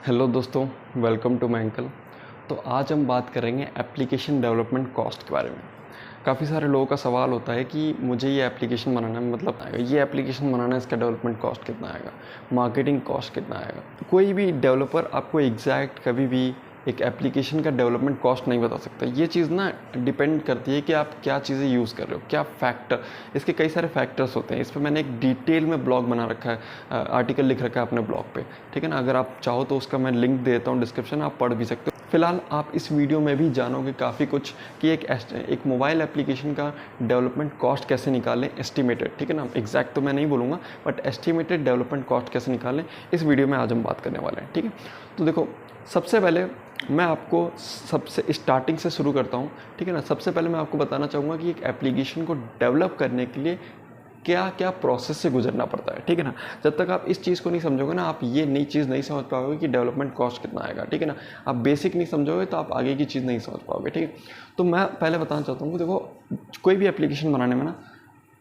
Hello दोस्तों, welcome to my uncle. तो आज हम बात करेंगे एप्लीकेशन डेवलपमेंट कॉस्ट के बारे में। काफ़ी सारे लोगों का सवाल होता है कि मुझे ये एप्लीकेशन बनाना है, मतलब ये एप्लीकेशन बनाना है, इसका डेवलपमेंट कॉस्ट कितना आएगा, मार्केटिंग कॉस्ट कितना आएगा। कोई भी डेवलपर आपको एग्जैक्ट कभी भी एक एप्लीकेशन का डेवलपमेंट कॉस्ट नहीं बता सकता। ये चीज़ ना डिपेंड करती है कि आप क्या चीज़ें यूज़ कर रहे हो, क्या फैक्टर, इसके कई सारे फैक्टर्स होते हैं। इस पर मैंने एक डिटेल में ब्लॉग बना रखा है, आर्टिकल लिख रखा है अपने ब्लॉग पे, ठीक है ना। अगर आप चाहो तो उसका मैं लिंक दे देता हूँ डिस्क्रिप्शन, आप पढ़ भी सकते हो। फिलहाल आप इस वीडियो में भी जानोगे काफ़ी कुछ कि एक मोबाइल एप्लीकेशन का डेवलपमेंट कॉस्ट कैसे निकालें, एस्टिमेटेड, ठीक है ना। एग्जैक्ट तो मैं नहीं बोलूँगा, बट एस्टिमेटेड डेवलपमेंट कॉस्ट कैसे निकालें, इस वीडियो में आज हम बात करने वाले हैं, ठीक है। तो देखो, सबसे पहले मैं आपको सबसे स्टार्टिंग से शुरू करता हूँ, ठीक है ना। सबसे पहले मैं आपको बताना चाहूँगा कि एक एप्लीकेशन को डेवलप करने के लिए क्या क्या प्रोसेस से गुजरना पड़ता है, ठीक है ना। जब तक आप इस चीज़ को नहीं समझोगे ना, आप ये नई चीज़ नहीं समझ पाओगे कि डेवलपमेंट कॉस्ट कितना आएगा, ठीक है ना। आप बेसिक नहीं समझोगे तो आप आगे की चीज़ नहीं समझ पाओगे, ठीक है। तो मैं पहले बताना चाहता हूँ कि देखो, कोई भी एप्लीकेशन बनाने में ना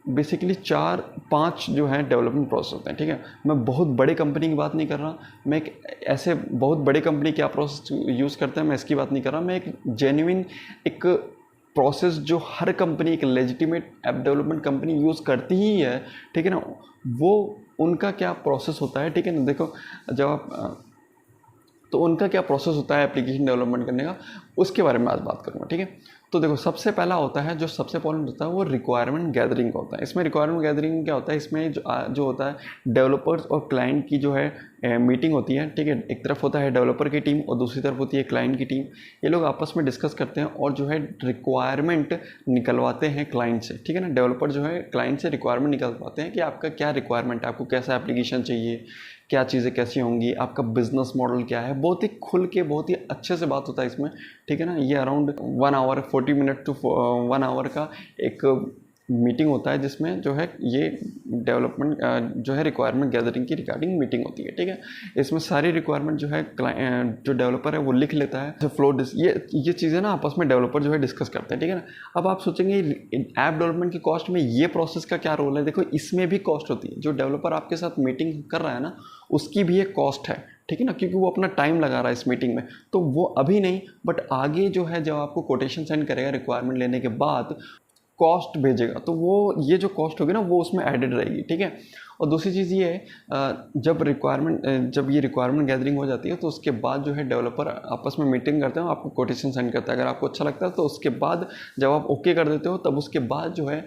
बेसिकली 4-5 जो है डेवलपमेंट प्रोसेस होते हैं, ठीक है। मैं बहुत बड़े कंपनी की बात नहीं कर रहा, मैं एक ऐसे बहुत बड़े कंपनी क्या प्रोसेस यूज़ करते हैं मैं इसकी बात नहीं कर रहा। मैं एक जेन्युइन एक प्रोसेस जो हर कंपनी, एक legitimate app development company use करती ही है, ठीक है ना, वो उनका क्या प्रोसेस होता है, ठीक है ना। देखो, जब आप तो उनका क्या प्रोसेस होता है एप्लीकेशन डेवलपमेंट करने का, उसके बारे में आज बात करूँगा, ठीक है। तो देखो, सबसे पहला होता है, जो सबसे इंपॉर्टेंट होता है, वो रिक्वायरमेंट गैदरिंग का होता है। इसमें रिक्वायरमेंट गैदरिंग क्या होता है, इसमें जो होता है डेवलपर्स और क्लाइंट की जो है मीटिंग होती है, ठीक है। एक तरफ होता है डेवलपर की टीम और दूसरी तरफ होती है क्लाइंट की टीम। ये लोग आपस में डिस्कस करते हैं और जो है रिक्वायरमेंट निकलवाते हैं क्लाइंट से, ठीक है ना। डेवलपर जो है क्लाइंट से रिक्वायरमेंट निकलवाते हैं कि आपका क्या रिक्वायरमेंट है, आपको कैसा एप्लीकेशन चाहिए, क्या चीज़ें कैसी होंगी, आपका बिजनेस मॉडल क्या है। बहुत ही खुल के, बहुत ही अच्छे से बात होता है इसमें, ठीक है ना। ये around 1 hour 40 minute to 1 hour का एक मीटिंग होता है, जिसमें जो है ये डेवलपमेंट जो है रिक्वायरमेंट गैदरिंग की रिगार्डिंग मीटिंग होती है, ठीक है। इसमें सारी रिक्वायरमेंट जो है जो डेवलपर है वो लिख लेता है, जो फ्लो ये चीज़ें ना आपस में डेवलपर जो है डिस्कस करते हैं, ठीक है ना। अब आप सोचेंगे ऐप डेवलपमेंट की कॉस्ट में ये प्रोसेस का क्या रोल है। देखो, इसमें भी कॉस्ट होती है। जो डेवलपर आपके साथ मीटिंग कर रहा है ना, उसकी भी एक कॉस्ट है, ठीक है ना, क्योंकि वो अपना टाइम लगा रहा है इस मीटिंग में। तो वो अभी नहीं, बट आगे जो है जब आपको कोटेशन सेंड करेगा रिक्वायरमेंट लेने के बाद, कॉस्ट भेजेगा, तो वो ये जो कॉस्ट होगी ना वो उसमें एडेड रहेगी, ठीक है। और दूसरी चीज़ ये है, जब ये रिक्वायरमेंट गैदरिंग हो जाती है तो उसके बाद जो है डेवलपर आपस में मीटिंग करते हैं, आपको कोटेशन सेंड करता है। अगर आपको अच्छा लगता है तो उसके बाद जब आप ओके कर देते हो, तब उसके बाद जो है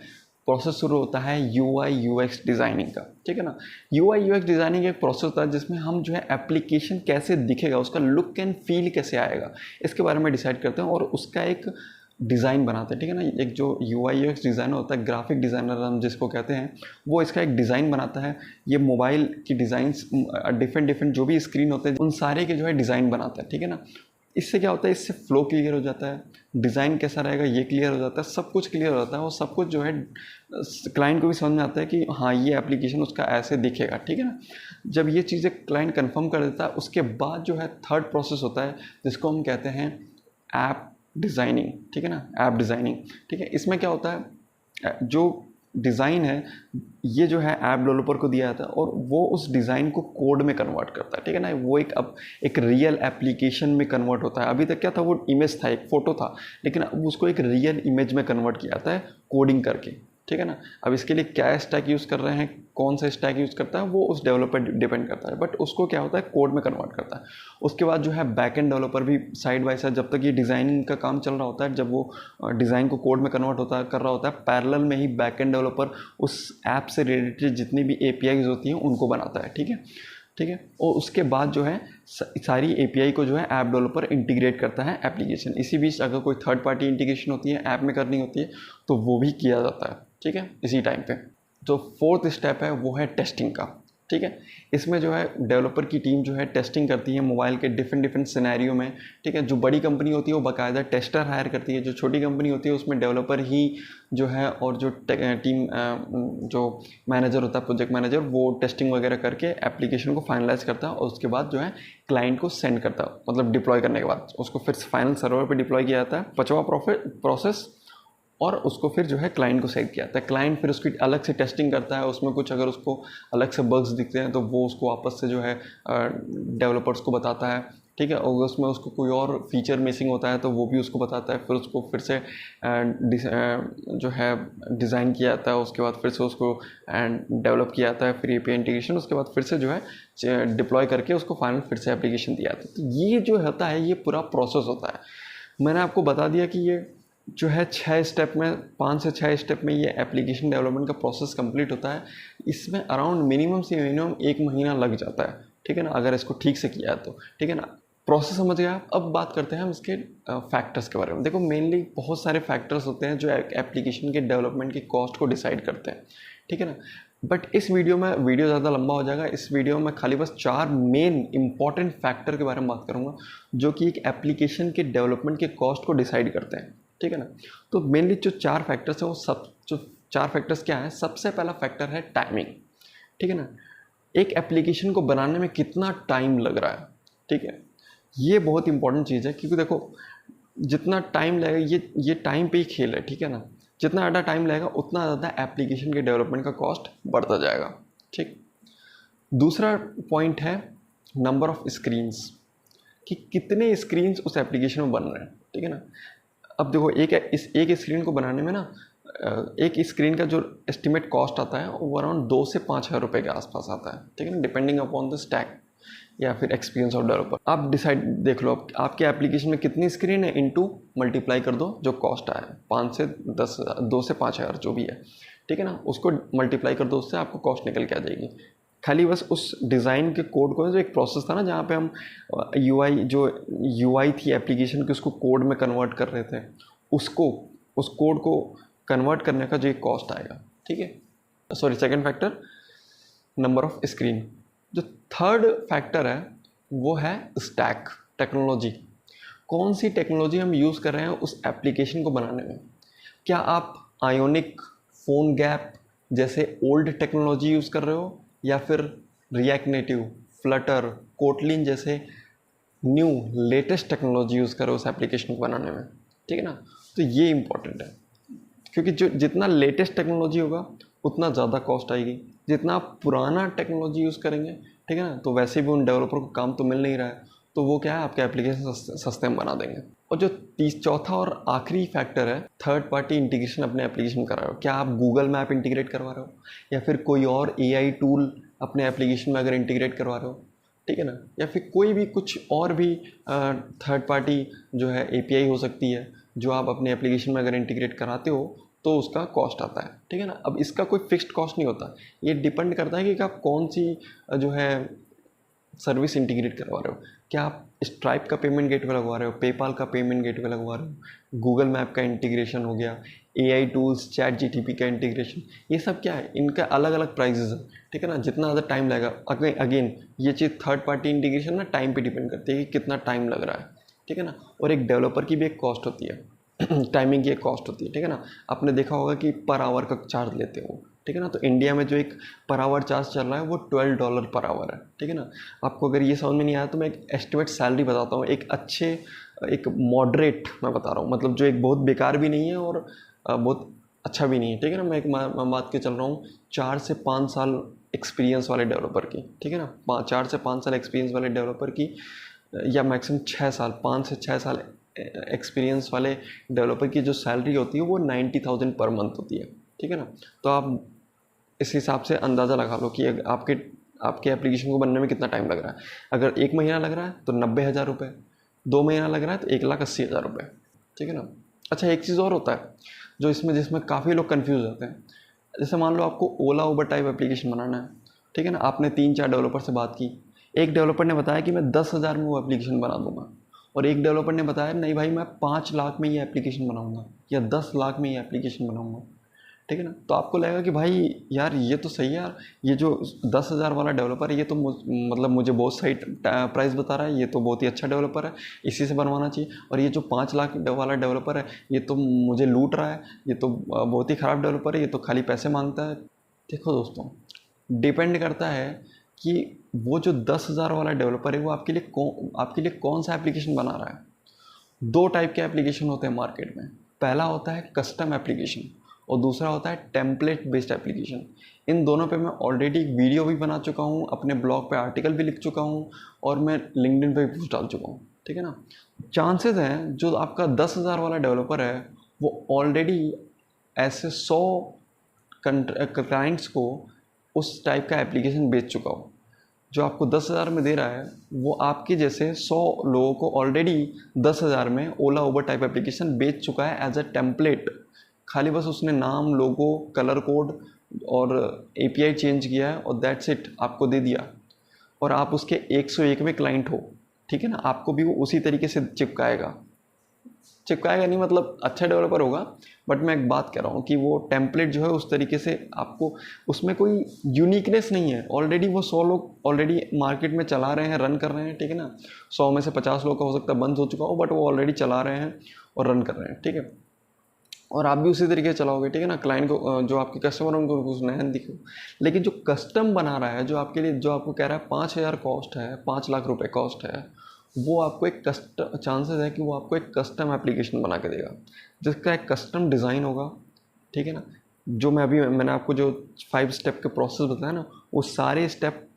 प्रोसेस शुरू होता है UI/UX डिज़ाइनिंग का, ठीक है ना। UI/UX डिज़ाइनिंग एक प्रोसेस होता है जिसमें हम जो है एप्लीकेशन कैसे दिखेगा, उसका लुक एंड फील कैसे आएगा, इसके बारे में डिसाइड करते हैं और उसका एक डिज़ाइन बनाते हैं, ठीक है ना। एक जो UI/UX डिज़ाइनर होता है, ग्राफिक डिज़ाइनर हम जिसको कहते हैं, वो इसका एक डिज़ाइन बनाता है। ये मोबाइल की डिज़ाइंस, डिफरेंट जो भी स्क्रीन होते हैं, उन सारे के जो है डिज़ाइन बनाता है, ठीक है ना। इससे क्या होता है, इससे फ्लो क्लियर हो जाता है, डिज़ाइन कैसा रहेगा ये क्लियर हो जाता है, सब कुछ क्लियर हो जाता है और सब कुछ जो है क्लाइंट को भी समझ में आता है कि हाँ, ये एप्लीकेशन उसका ऐसे दिखेगा, ठीक है ना। जब ये चीज़ें क्लाइंट कंफर्म कर देता है, उसके बाद जो है थर्ड प्रोसेस होता है जिसको हम कहते हैं ऐप डिज़ाइनिंग, ठीक है ना। ऐप डिज़ाइनिंग, ठीक है। इसमें क्या होता है, जो डिज़ाइन है ये जो है ऐप डेवलपर को दिया जाता है और वो उस डिज़ाइन को कोड में कन्वर्ट करता है, ठीक है ना। वो अब एक रियल एप्लीकेशन में कन्वर्ट होता है। अभी तक क्या था, वो इमेज था, एक फ़ोटो था, लेकिन अब उसको एक रियल इमेज में कन्वर्ट किया जाता है कोडिंग करके, ठीक है ना। अब इसके लिए क्या स्टैक यूज़ कर रहे हैं, कौन सा स्टैक यूज़ करता है, वो उस डेवलपर डिपेंड करता है, बट उसको क्या होता है कोड में कन्वर्ट करता है। उसके बाद जो है बैक एंड डेवलपर भी साइड बाय साइड, जब तक ये डिज़ाइनिंग का काम चल रहा होता है, जब वो डिज़ाइन को कोड में कन्वर्ट कर रहा होता है, पैरेलल में ही बैक एंड डेवलपर उस ऐप से रिलेटेड जितनी भी APIs होती हैं उनको बनाता है, ठीक है, ठीक है। और उसके बाद जो है सारी API को जो है ऐप डेवलपर इंटीग्रेट करता है एप्लीकेशन। इसी बीच अगर कोई थर्ड पार्टी इंटीग्रेशन होती है, ऐप में करनी होती है, तो वो भी किया जाता है, ठीक है, इसी टाइम पे। जो फोर्थ स्टेप है वो है टेस्टिंग का, ठीक है। इसमें जो है डेवलपर की टीम जो है टेस्टिंग करती है मोबाइल के डिफरेंट सिनेरियो में, ठीक है। जो बड़ी कंपनी होती है वो बाकायदा टेस्टर हायर करती है, जो छोटी कंपनी होती है उसमें डेवलपर ही जो है और जो टीम जो मैनेजर होता है, प्रोजेक्ट मैनेजर, वो टेस्टिंग वगैरह करके एप्लीकेशन को फाइनलाइज करता है और उसके बाद जो है क्लाइंट को सेंड करता है, मतलब डिप्लॉय करने के बाद उसको फिर फाइनल सर्वर पर डिप्लॉय किया जाता है। 5वां प्रोसेस और उसको फिर जो है क्लाइंट को सेंड किया जाता है। क्लाइंट फिर उसकी अलग से टेस्टिंग करता है, उसमें कुछ अगर उसको अलग से बग्स दिखते हैं तो वो उसको वापस से जो है डेवलपर्स को बताता है, ठीक है। और उसमें उसको कोई और फीचर मिसिंग होता है तो वो भी उसको बताता है, फिर उसको फिर से जो है डिज़ाइन किया जाता है, उसके बाद फिर से उसको डेवलप किया जाता है, फिर एपीआई इंटीग्रेशन, उसके बाद फिर से जो है डिप्लॉय करके उसको फाइनल फिर से एप्लीकेशन दिया जाता है। तो ये जो होता है ये पूरा प्रोसेस होता है। मैंने आपको बता दिया कि ये जो है 6 स्टेप में, 5 से 6 स्टेप में ये एप्लीकेशन डेवलपमेंट का प्रोसेस कंप्लीट होता है। इसमें अराउंड मिनिमम से मिनिमम 1 महीना लग जाता है, ठीक है ना, अगर इसको ठीक से किया है तो, ठीक है ना। प्रोसेस समझ गए आप। अब बात करते हैं हम इसके फैक्टर्स के बारे में। देखो मेनली बहुत सारे फैक्टर्स होते हैं जो एप्लीकेशन के डेवलपमेंट की कॉस्ट को डिसाइड करते हैं, ठीक है ना। बट इस वीडियो में, वीडियो ज़्यादा लंबा हो जाएगा, इस वीडियो में खाली बस 4 मेन इंपॉर्टेंट फैक्टर के बारे में बात करूँगा जो कि एक एप्लीकेशन के डेवलपमेंट के कॉस्ट को डिसाइड करते हैं, ठीक है ना। तो मेनली जो 4 फैक्टर्स हैं वो जो 4 फैक्टर्स क्या हैं। सबसे पहला फैक्टर है टाइमिंग, ठीक है ना। एक एप्लीकेशन को बनाने में कितना टाइम लग रहा है, ठीक है। ये बहुत इंपॉर्टेंट चीज़ है क्योंकि देखो जितना टाइम लगेगा ये टाइम पे ही खेल है, ठीक है ना। जितना ज़्यादा टाइम लगेगा उतना ज़्यादा एप्लीकेशन के डेवलपमेंट का कॉस्ट बढ़ता जाएगा, ठीक। दूसरा पॉइंट है नंबर ऑफ स्क्रीन्स, कि कितने स्क्रीन्स उस एप्लीकेशन में बन रहे हैं, ठीक है ना। अब देखो एक स्क्रीन को बनाने में ना, एक स्क्रीन का जो एस्टिमेट कॉस्ट आता है वो अराउंड 2 से 5 हज़ार रुपये के आसपास आता है, ठीक है ना, डिपेंडिंग अपॉन द स्टैक या फिर एक्सपीरियंस ऑफ डेवलपर। आप डिसाइड देख लो आपके एप्लीकेशन में कितनी स्क्रीन है, इनटू मल्टीप्लाई कर दो जो कॉस्ट आया, 5 से 10 2 से 5 हज़ार जो भी है, ठीक है ना, उसको मल्टीप्लाई कर दो, उससे आपको कॉस्ट निकल के आ जाएगी। खाली बस उस डिज़ाइन के कोड को, जो एक प्रोसेस था ना जहाँ पे हम यूआई थी एप्लीकेशन की, उसको कोड में कन्वर्ट कर रहे थे, उस कोड को कन्वर्ट करने का जो एक कॉस्ट आएगा, ठीक है। Sorry, second factor number of screen. जो थर्ड फैक्टर है वो है स्टैक, टेक्नोलॉजी। कौन सी टेक्नोलॉजी हम यूज़ कर रहे हैं उस एप्लीकेशन को बनाने में। क्या आप आयोनिक, फोन गैप जैसे ओल्ड टेक्नोलॉजी यूज़ कर रहे हो, या फिर रिएक्ट नेटिव, फ्लटर, कोटलिन जैसे न्यू लेटेस्ट टेक्नोलॉजी यूज़ कर रहे हो उस एप्लीकेशन को बनाने में, ठीक है ना। तो ये इंपॉर्टेंट है क्योंकि जो जितना लेटेस्ट टेक्नोलॉजी होगा उतना ज़्यादा कॉस्ट आएगी। जितना आप पुराना टेक्नोलॉजी यूज़ करेंगे, ठीक है ना, तो वैसे भी उन डेवलपर को काम तो मिल नहीं रहा है, तो वो क्या है आपके एप्लीकेशन सस्ते में बना देंगे। और जो चौथा और आखिरी फैक्टर है, थर्ड पार्टी इंटीग्रेशन अपने एप्लीकेशन करा रहे हो। क्या आप गूगल मैप इंटीग्रेट करवा रहे हो, या फिर कोई और एआई टूल अपने एप्लीकेशन में अगर इंटीग्रेट करवा रहे हो, ठीक है ना, या फिर कोई भी कुछ और भी थर्ड पार्टी जो है एपीआई हो सकती है जो आप अपने एप्लीकेशन में अगर इंटीग्रेट कराते हो तो उसका कॉस्ट आता है, ठीक है ना। अब इसका कोई फिक्स्ड कॉस्ट नहीं होता, ये डिपेंड करता है कि आप कौन सी जो है सर्विस इंटीग्रेट करवा रहे हो। क्या आप स्ट्राइप का पेमेंट गेटवे लगवा रहे हो, पेपाल का पेमेंट गेटवे लगवा रहे हो, गूगल मैप का इंटीग्रेशन हो गया, एआई टूल्स, चैट जीटीपी का इंटीग्रेशन, ये सब क्या है, इनका अलग अलग प्राइजेज है, ठीक है ना। जितना ज़्यादा टाइम लगेगा, अगेन ये चीज़ थर्ड पार्टी इंटीग्रेशन ना टाइम पे डिपेंड करती है कि कितना टाइम लग रहा है, ठीक है ना। और एक डेवलपर की भी एक कॉस्ट होती है टाइमिंग की एक कॉस्ट होती है, ठीक है ना। आपने देखा होगा कि पर आवर का चार्ज लेते हो, ठीक है ना। तो इंडिया में जो एक पर आवर चार्ज चल रहा है वो $12 पर आवर है, ठीक है ना। आपको अगर ये समझ में नहीं आया तो मैं एक एस्टिमेट सैलरी बताता हूँ, एक मॉडरेट मैं बता रहा हूँ, मतलब जो एक बहुत बेकार भी नहीं है और बहुत अच्छा भी नहीं है, ठीक है ना। मैं बात के चल रहा हूँ 4 से 5 साल एक्सपीरियंस वाले डेवलपर की, ठीक है ना। 4 से 5 साल एक्सपीरियंस वाले डेवलपर की, या मैक्सिमम 6 साल, 5 से 6 साल एक्सपीरियंस वाले डेवलपर की जो सैलरी होती है वो 90,000 पर मंथ होती है, ठीक है ना। तो आप इस हिसाब से अंदाज़ा लगा लो कि आपके एप्लीकेशन को बनने में कितना टाइम लग रहा है। अगर 1 महीना लग रहा है तो 90,000 रुपये, 2 महीना लग रहा है तो 1,80,000 रुपये, ठीक है ना। अच्छा, एक चीज़ और होता है जो जिसमें काफ़ी लोग कन्फ्यूज़ होते हैं। जैसे मान लो आपको ओला उबर टाइप एप्लीकेशन बनाना है, ठीक है ना। आपने 3-4 डेवलपर से बात की, एक डेवलपर ने बताया कि मैं 10,000 में वो एप्लीकेशन बना दूंगा, और एक डेवलपर ने बताया नहीं भाई मैं 5 लाख में ये एप्लीकेशन बनाऊंगा या 10 लाख में ये एप्लीकेशन बनाऊंगा, ठीक है ना। तो आपको लगेगा कि भाई यार ये तो सही है यार, ये जो 10,000 वाला डेवलपर है ये तो मतलब मुझे बहुत सही प्राइस बता रहा है, ये तो बहुत ही अच्छा डेवलपर है, इसी से बनवाना चाहिए। और ये जो 5 लाख वाला डेवलपर है ये तो मुझे लूट रहा है, ये तो बहुत ही ख़राब डेवलपर है, ये तो खाली पैसे मांगता है। देखो दोस्तों, डिपेंड करता है कि वो जो 10,000 वाला डेवलपर है वो आपके लिए कौन सा एप्लीकेशन बना रहा है। 2 टाइप के एप्लीकेशन होते हैं मार्केट में, पहला होता है कस्टम एप्लीकेशन और दूसरा होता है टेम्पलेट बेस्ड एप्लीकेशन। इन दोनों पे मैं ऑलरेडी वीडियो भी बना चुका हूँ, अपने ब्लॉग पे आर्टिकल भी लिख चुका हूँ और मैं लिंक्डइन पे भी पोस्ट डाल चुका हूँ, ठीक है ना। चांसेस हैं जो आपका 10,000 वाला डेवलपर है वो ऑलरेडी ऐसे 100 क्लाइंट्स को उस टाइप का एप्लीकेशन बेच चुका हो। जो आपको 10,000 में दे रहा है वो आपके जैसे 100 लोगों को ऑलरेडी 10,000 में ओला उबर टाइप एप्लीकेशन बेच चुका है एज अ टेम्पलेट। खाली बस उसने नाम, लोगो, कलर कोड और API चेंज किया है और दैट्स इट, आपको दे दिया। और आप उसके 101वें क्लाइंट हो, ठीक है ना। आपको भी वो उसी तरीके से चिपकाएगा नहीं, मतलब अच्छा डेवलपर होगा, बट मैं एक बात कह रहा हूँ कि वो टेम्पलेट जो है उस तरीके से आपको, उसमें कोई यूनिकनेस नहीं है। ऑलरेडी वो 100 लोग ऑलरेडी मार्केट में चला रहे हैं, रन कर रहे हैं, ठीक है ना। 100 में से 50 लोग का हो सकता है बंद हो चुका हो, बट वो ऑलरेडी चला रहे हैं और रन कर रहे हैं, ठीक है। और आप भी उसी तरीके से चलाओगे, ठीक है ना। क्लाइंट को, जो आपके कस्टमर उनको कुछ नया दिखे। लेकिन जो कस्टम बना रहा है, जो आपके लिए, जो आपको कह रहा है 5,000 कॉस्ट है, 5 लाख रुपए कॉस्ट है, वो आपको एक चांसेस है कि वो आपको एक कस्टम एप्लीकेशन बना के देगा जिसका एक कस्टम डिज़ाइन होगा, ठीक है ना। जो मैंने आपको जो 5 स्टेप के प्रोसेस बताया ना, वो सारे स्टेप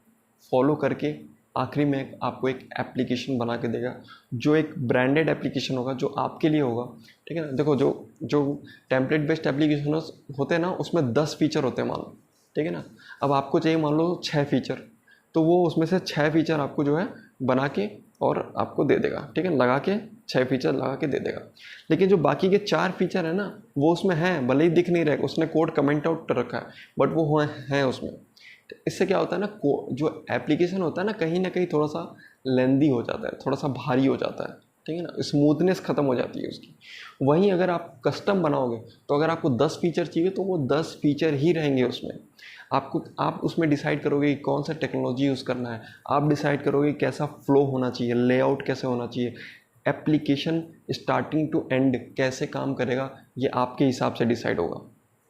फॉलो करके आखिरी में आपको एक एप्लीकेशन बना के देगा जो एक ब्रांडेड एप्लीकेशन होगा, जो आपके लिए होगा, ठीक है ना। देखो जो टेम्पलेट बेस्ड एप्लीकेशन होते हैं ना, उसमें 10 फीचर होते हैं मान लो, ठीक है ना। अब आपको चाहिए मान लो 6 फीचर, तो वो उसमें से 6 फीचर आपको जो है बना के और आपको दे देगा, ठीक है, लगा के 6 फीचर लगा के दे देगा। लेकिन जो बाकी के 4 फीचर है ना, वो उसमें हैं, भले ही दिख नहीं रहे, उसने कोड कमेंट आउट कर रखा है, बट वो हैं उसमें। तो इससे क्या होता है ना, जो एप्लीकेशन होता है ना कहीं थोड़ा सा लेंदी हो जाता है, थोड़ा सा भारी हो जाता है, ठीक है ना, स्मूथनेस ख़त्म हो जाती है उसकी। वहीं अगर आप कस्टम बनाओगे तो अगर आपको 10 फीचर चाहिए तो वो 10 फीचर ही रहेंगे उसमें। आप उसमें डिसाइड करोगे कि कौन सा टेक्नोलॉजी यूज़ करना है, आप डिसाइड करोगे कैसा फ्लो होना चाहिए, लेआउट कैसे होना चाहिए, एप्लीकेशन स्टार्टिंग टू एंड कैसे काम करेगा, ये आपके हिसाब से डिसाइड होगा,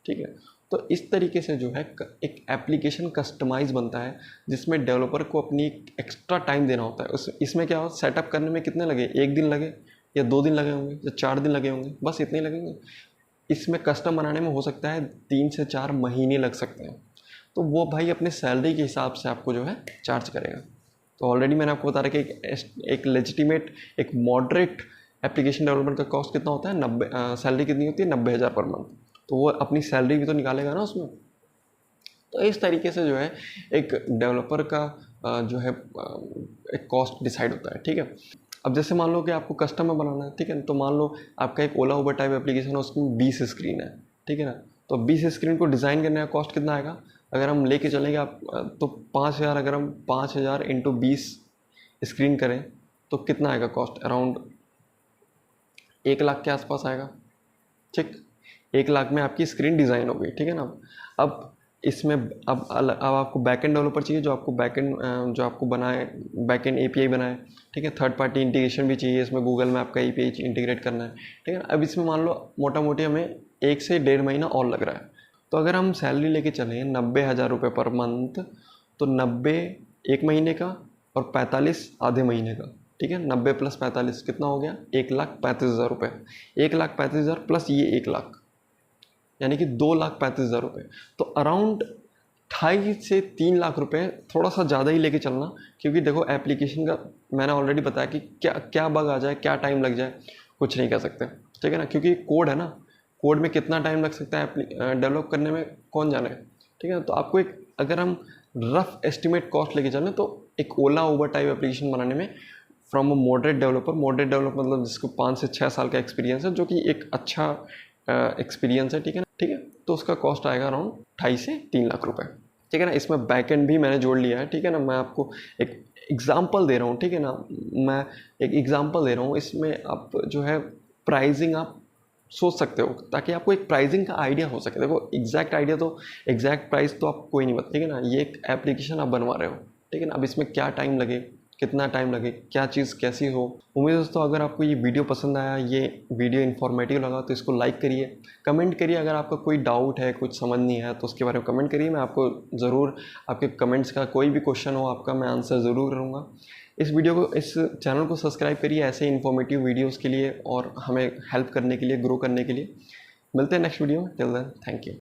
ठीक है। तो इस तरीके से जो है एक एप्लीकेशन कस्टमाइज बनता है जिसमें डेवलपर को अपनी एक्स्ट्रा टाइम देना होता है। इसमें क्या हो, सेटअप करने में कितने लगे, 1 दिन लगे या 2 दिन लगे होंगे या 4 दिन लगे होंगे, बस इतने ही लगेंगे। इसमें कस्टम बनाने में हो सकता है 3 से 4 महीने लग सकते हैं। तो वो भाई अपने सैलरी के हिसाब से आपको जो है चार्ज करेगा। तो ऑलरेडी मैंने आपको बता रहा कि एक लेजिटिमेट, एक मॉडरेट एप्लीकेशन डेवलपमेंट का कॉस्ट कितना होता है, 90, सैलरी कितनी होती है, 90,000 पर मंथ। तो वो अपनी सैलरी भी तो निकालेगा ना उसमें। तो इस तरीके से जो है एक डेवलपर का जो है एक कॉस्ट डिसाइड होता है, ठीक है। अब जैसे मान लो कि आपको कस्टमर बनाना है, ठीक है, तो मान लो आपका एक ओला उबर टाइप एप्लीकेशन है, उसमें 20 स्क्रीन है, ठीक है ना। तो 20 स्क्रीन को डिज़ाइन करने का कॉस्ट कितना आएगा, अगर हम लेके चलेंगे आप तो 5,000, अगर हम 5,000 इंटू 20 स्क्रीन करें तो कितना आएगा कॉस्ट, अराउंड 1 लाख के आसपास आएगा, ठीक। 1 लाख में आपकी स्क्रीन डिज़ाइन हो गई, ठीक है ना। अब इसमें अब आपको बैकएंड डेवलपर चाहिए जो आपको बनाए, बैकएंड API बनाए, ठीक है। थर्ड पार्टी इंटीग्रेशन भी चाहिए, इसमें गूगल में आपका API इंटीग्रेट करना है, ठीक है ना। अब इसमें मान लो मोटा मोटी हमें 1 से 1.5 महीना और लग रहा है। तो अगर हम सैलरी लेके चलें 90,000 रुपये पर मंथ, तो 90 1 महीने का और 45 आधे महीने का, ठीक है। 90 + 45 कितना हो गया, 1,35,000 रुपये। 1,35,000 प्लस ये 1 लाख, यानी कि 2,35,000 रुपये। तो अराउंड 2.5 से 3 लाख रुपए, थोड़ा सा ज़्यादा ही लेके चलना, क्योंकि देखो एप्लीकेशन का मैंने ऑलरेडी बताया कि क्या बग आ जाए, क्या टाइम लग जाए, कुछ नहीं कह सकते, ठीक है ना। क्योंकि कोड है ना, कोड में कितना टाइम लग सकता है डेवलप करने में कौन जाने, ठीक है। तो आपको एक, अगर हम रफ एस्टिमेट कॉस्ट लेके चलें तो एक ओला उबर टाइप एप्लीकेशन बनाने में फ्रॉम अ मॉडरेट डेवलपर मतलब जिसको 5 से 6 साल का एक्सपीरियंस है, जो कि एक अच्छा एक्सपीरियंस है, ठीक है ना, ठीक है। तो उसका कॉस्ट आएगा अराउंड 2.5 से 3 लाख रुपए, ठीक है ना। इसमें बैकएंड भी मैंने जोड़ लिया है, ठीक है ना। मैं आपको एक एग्जांपल दे रहा हूँ, ठीक है ना, मैं एक एग्जांपल दे रहा हूँ। इसमें आप जो है प्राइसिंग आप सोच सकते हो, ताकि आपको एक प्राइसिंग का आइडिया हो सके। देखो एग्जैक्ट प्राइस तो आपको कोई नहीं पता, ठीक है ना। ये एक एप्लीकेशन आप बनवा रहे हो, ठीक है ना। अब इसमें क्या टाइम लगे, कितना टाइम लगे, क्या चीज़ कैसी हो। उम्मीद है दोस्तों अगर आपको ये वीडियो पसंद आया, ये वीडियो इन्फॉर्मेटिव लगा तो इसको लाइक करिए, कमेंट करिए। अगर आपका कोई डाउट है, कुछ समझ नहीं है तो उसके बारे में कमेंट करिए। मैं आपको ज़रूर आपके कमेंट्स का कोई भी क्वेश्चन हो आपका मैं आंसर ज़रूर करूँगा। इस चैनल को सब्सक्राइब करिए ऐसे इन्फॉर्मेटिव वीडियोज़ के लिए और हमें हेल्प करने के लिए, ग्रो करने के लिए। मिलते हैं नेक्स्ट वीडियो में। Till then thank you.